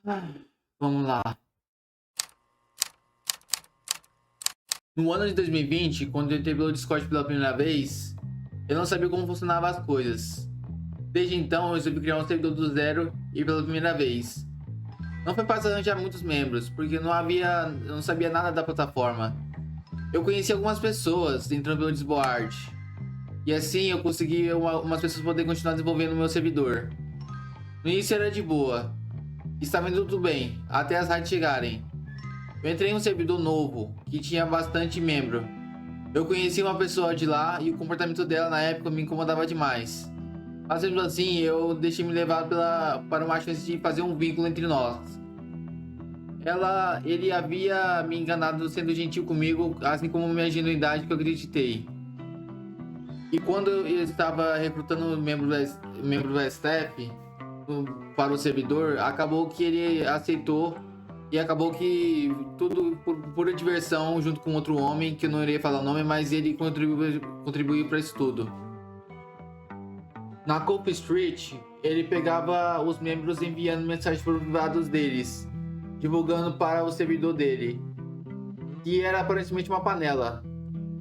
Ah, Vamos lá. No ano de 2020, quando eu entrei pelo Discord pela primeira vez, eu não sabia como funcionavam as coisas. Desde então, eu resolvi criar um servidor do zero e pela primeira vez. Não foi fácil arranjar muitos membros, porque eu não sabia nada da plataforma. Eu conheci algumas pessoas entrando pelo Discord, e assim eu consegui umas pessoas poderem continuar desenvolvendo o meu servidor. No início era de boa, estava indo tudo bem, até as raids chegarem. Eu entrei em um servidor novo, que tinha bastante membro. Eu conheci uma pessoa de lá e o comportamento dela na época me incomodava demais. Mas mesmo assim, eu deixei me levar para uma chance de fazer um vínculo entre nós. Ele havia me enganado sendo gentil comigo, assim como minha ingenuidade que eu acreditei. E quando eu estava recrutando membros do staff para o servidor, acabou que ele aceitou e acabou que tudo por pura diversão, junto com outro homem, que eu não irei falar o nome, mas ele contribuiu para isso tudo. Na Cope Street, ele pegava os membros enviando mensagens privadas deles, divulgando para o servidor dele, que era aparentemente uma panela.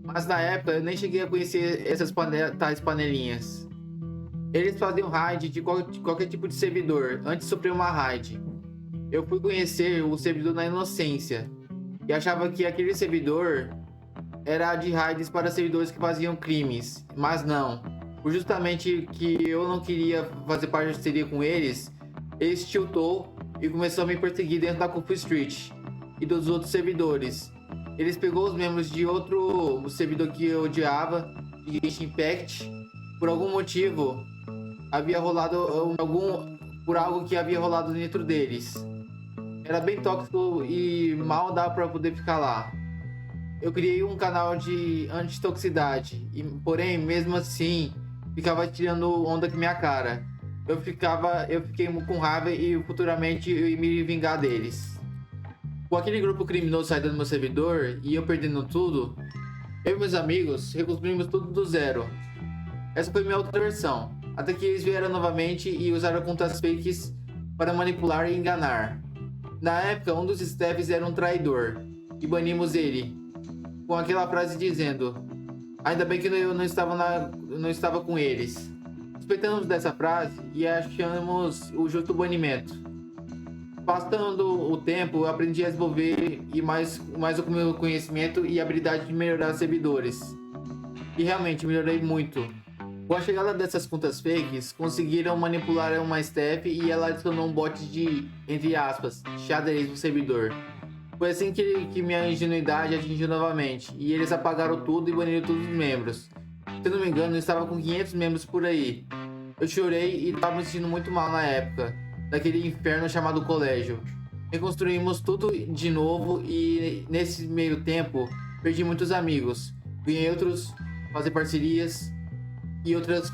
Mas na época eu nem cheguei a conhecer essas tais panelinhas. Eles faziam raid de qualquer tipo de servidor antes de sofrer uma raid. Eu fui conhecer o servidor na inocência e achava que aquele servidor era de raids para servidores que faziam crimes, mas não. Por justamente que eu não queria fazer parceria com eles, ele se tiltou e começou a me perseguir dentro da Coffee Street e dos outros servidores. Eles pegou os membros de outro servidor que eu odiava, de Genshin Impact, por algum motivo havia rolado por algo que havia rolado dentro deles. Era bem tóxico e mal dá para poder ficar lá. Eu criei um canal de antitoxicidade, porém, mesmo assim, ficava tirando onda com minha cara. Eu fiquei com raiva e futuramente eu ia me vingar deles. Com aquele grupo criminoso saindo do meu servidor e eu perdendo tudo, eu e meus amigos reconstruímos tudo do zero. Essa foi minha outra versão, até que eles vieram novamente e usaram contas fakes para manipular e enganar. Na época, um dos staffs era um traidor e banimos ele, com aquela frase dizendo: ainda bem que eu não estava com eles. Suspeitamos dessa frase e achamos o justo banimento. Passando o tempo, eu aprendi a desenvolver mais o meu conhecimento e habilidade de melhorar servidores. E realmente melhorei muito. Com a chegada dessas contas fakes, conseguiram manipular uma staff e ela adicionou um bot de, entre aspas, xadrez no servidor. Foi assim que minha ingenuidade atingiu novamente, e eles apagaram tudo e baniram todos os membros. Se eu não me engano, eu estava com 500 membros por aí. Eu chorei e estava me sentindo muito mal na época, daquele inferno chamado colégio. Reconstruímos tudo de novo e nesse meio tempo perdi muitos amigos. Ganhei outros, fazer parcerias e outras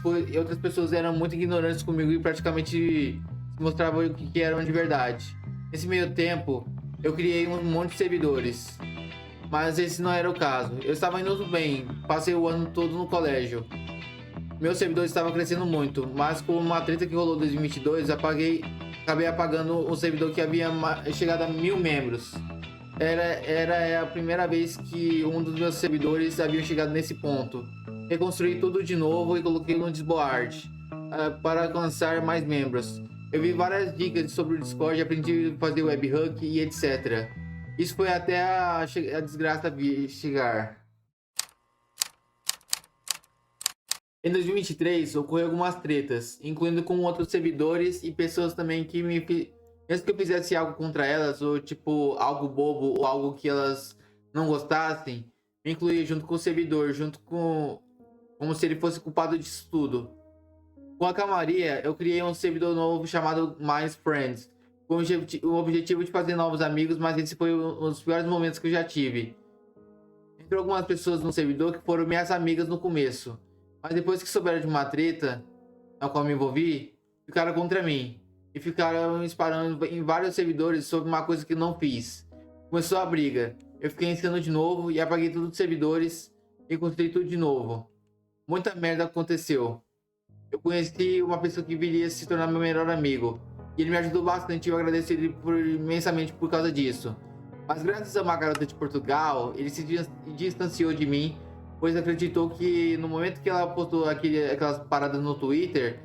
pessoas eram muito ignorantes comigo e praticamente se mostravam o que eram de verdade. Nesse meio tempo, eu criei um monte de servidores, mas esse não era o caso. Eu estava indo bem, passei o ano todo no colégio. Meu servidor estava crescendo muito, mas com uma treta que rolou em 2022, acabei apagando o servidor que havia chegado a 1000 membros. Era a primeira vez que um dos meus servidores havia chegado nesse ponto. Reconstruí tudo de novo e coloquei no Discord para alcançar mais membros. Eu vi várias dicas sobre o Discord, aprendi a fazer webhook e etc. Isso foi até a desgraça chegar. Em 2023, ocorreu algumas tretas, incluindo com outros servidores e pessoas também mesmo que eu fizesse algo contra elas, ou tipo, algo bobo, ou algo que elas não gostassem, me incluía junto com o servidor, como se ele fosse culpado disso tudo. Com a calmaria, eu criei um servidor novo chamado Mais Friends, com o objetivo de fazer novos amigos, mas esse foi um dos piores momentos que eu já tive. Entrou algumas pessoas no servidor que foram minhas amigas no começo, mas depois que souberam de uma treta na qual me envolvi, ficaram contra mim e ficaram disparando em vários servidores sobre uma coisa que não fiz. Começou a briga, eu fiquei inscrito de novo e apaguei todos os servidores e construí tudo de novo. Muita merda aconteceu. Eu conheci uma pessoa que viria se tornar meu melhor amigo, E ele me ajudou bastante e eu agradeço ele imensamente por causa disso. Mas graças a uma garota de Portugal, ele se distanciou de mim, pois acreditou que no momento que ela postou aquelas paradas no Twitter,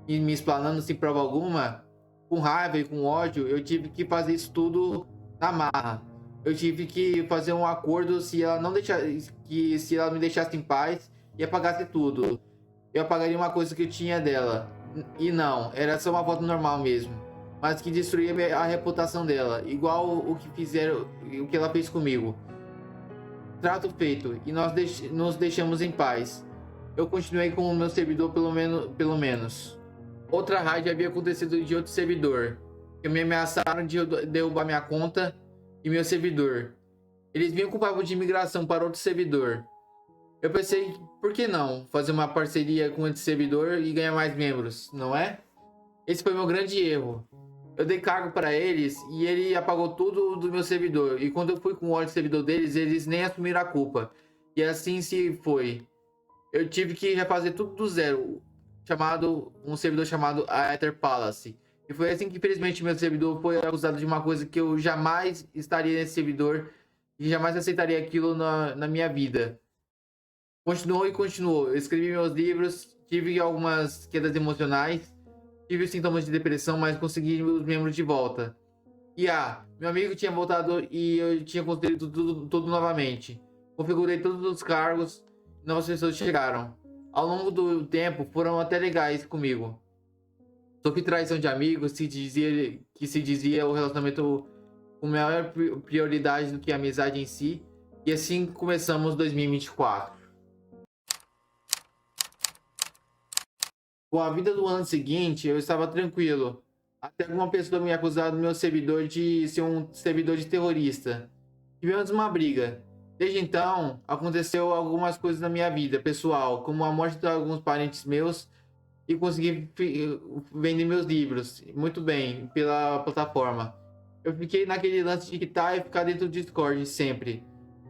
e me explanando sem prova alguma, com raiva e com ódio, eu tive que fazer isso tudo na marra. Eu tive que fazer um acordo se ela não deixasse, que se ela me deixasse em paz e apagasse tudo. Eu apagaria uma coisa que eu tinha dela. E não, era só uma foto normal mesmo. Mas que destruía a reputação dela, igual o que fizeram, o que ela fez comigo. Trato feito, e nós nos deixamos em paz. Eu continuei com o meu servidor pelo menos. Outra raid havia acontecido de outro servidor, que me ameaçaram de derrubar minha conta e meu servidor. Eles vinham com papo de imigração para outro servidor. Eu pensei, por que não fazer uma parceria com esse servidor e ganhar mais membros, não é? Esse foi meu grande erro. Eu dei cargo para eles e ele apagou tudo do meu servidor. E quando eu fui com o ódio do servidor deles, eles nem assumiram a culpa. E assim se foi. Eu tive que refazer tudo do zero. Um servidor chamado Aether Palace. E foi assim que infelizmente meu servidor foi acusado de uma coisa que eu jamais estaria nesse servidor e jamais aceitaria aquilo na minha vida. Continuou e continuou. Eu escrevi meus livros, tive algumas quedas emocionais, tive sintomas de depressão, mas consegui os membros de volta. E meu amigo tinha voltado e eu tinha construído tudo novamente. Configurei todos os cargos, novas pessoas chegaram. Ao longo do tempo, foram até legais comigo. Sofri traição de amigos, se dizia o relacionamento com maior prioridade do que a amizade em si. E assim começamos 2024. Com a vida do ano seguinte, eu estava tranquilo. Até alguma pessoa me acusar do meu servidor de ser um servidor de terrorista. Tivemos uma briga. Desde então, aconteceu algumas coisas na minha vida pessoal, como a morte de alguns parentes meus e consegui vender meus livros muito bem pela plataforma. Eu fiquei naquele lance de quitar e ficar dentro do Discord sempre.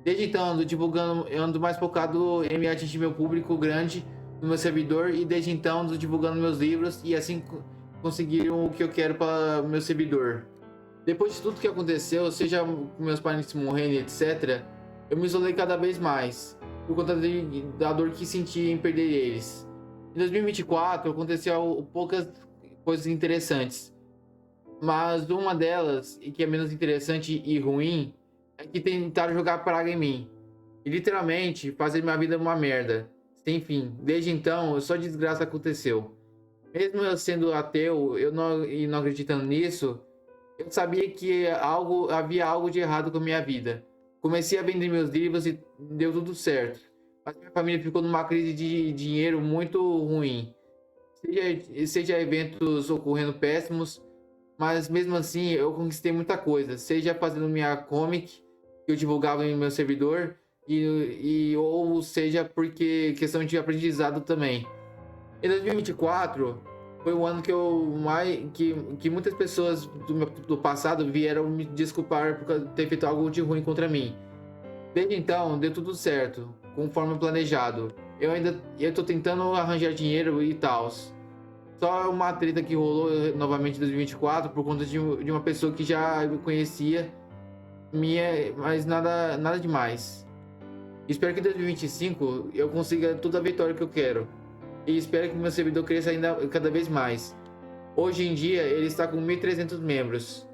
Desde então, ando divulgando, eu ando mais focado em me atingir meu público grande no meu servidor e desde então ando divulgando meus livros e assim conseguir o que eu quero para meu servidor. Depois de tudo que aconteceu, seja com meus parentes morrendo, etc., eu me isolei cada vez mais, por conta da dor que senti em perder eles. Em 2024 aconteceu poucas coisas interessantes, mas uma delas, e que é menos interessante e ruim, é que tentaram jogar praga em mim. E literalmente fazer minha vida uma merda, sem fim. Desde então, só desgraça aconteceu. Mesmo eu sendo ateu e não acreditando nisso, eu sabia que havia algo de errado com a minha vida. Comecei a vender meus livros e deu tudo certo. Mas minha família ficou numa crise de dinheiro muito ruim. Seja eventos ocorrendo péssimos, mas mesmo assim eu conquistei muita coisa. Seja fazendo minha comic, que eu divulgava em meu servidor, ou seja porque questão de aprendizado também. Em 2024 foi o ano que muitas pessoas do passado vieram me desculpar por ter feito algo de ruim contra mim. Desde então, deu tudo certo, conforme planejado. Eu tô tentando arranjar dinheiro e tal. Só uma treta que rolou novamente em 2024 por conta de uma pessoa que já me conhecia, mas nada demais. Espero que em 2025 eu consiga toda a vitória que eu quero. E espero que meu servidor cresça ainda cada vez mais. Hoje em dia ele está com 1.300 membros.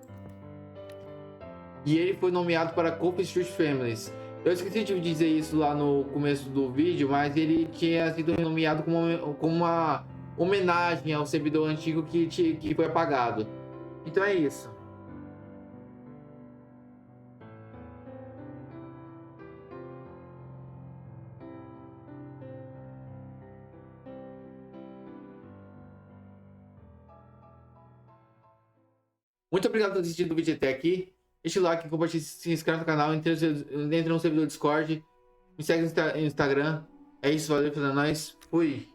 E ele foi nomeado para Cope Street Families. Eu esqueci de dizer isso lá no começo do vídeo, mas ele tinha sido nomeado como uma homenagem ao servidor antigo que foi apagado. Então é isso. Muito obrigado por ter assistido o vídeo até aqui. Deixa o like, compartilhe, se inscreve no canal, entre no servidor Discord, me segue no Instagram. É isso, valeu, é nóis, fui!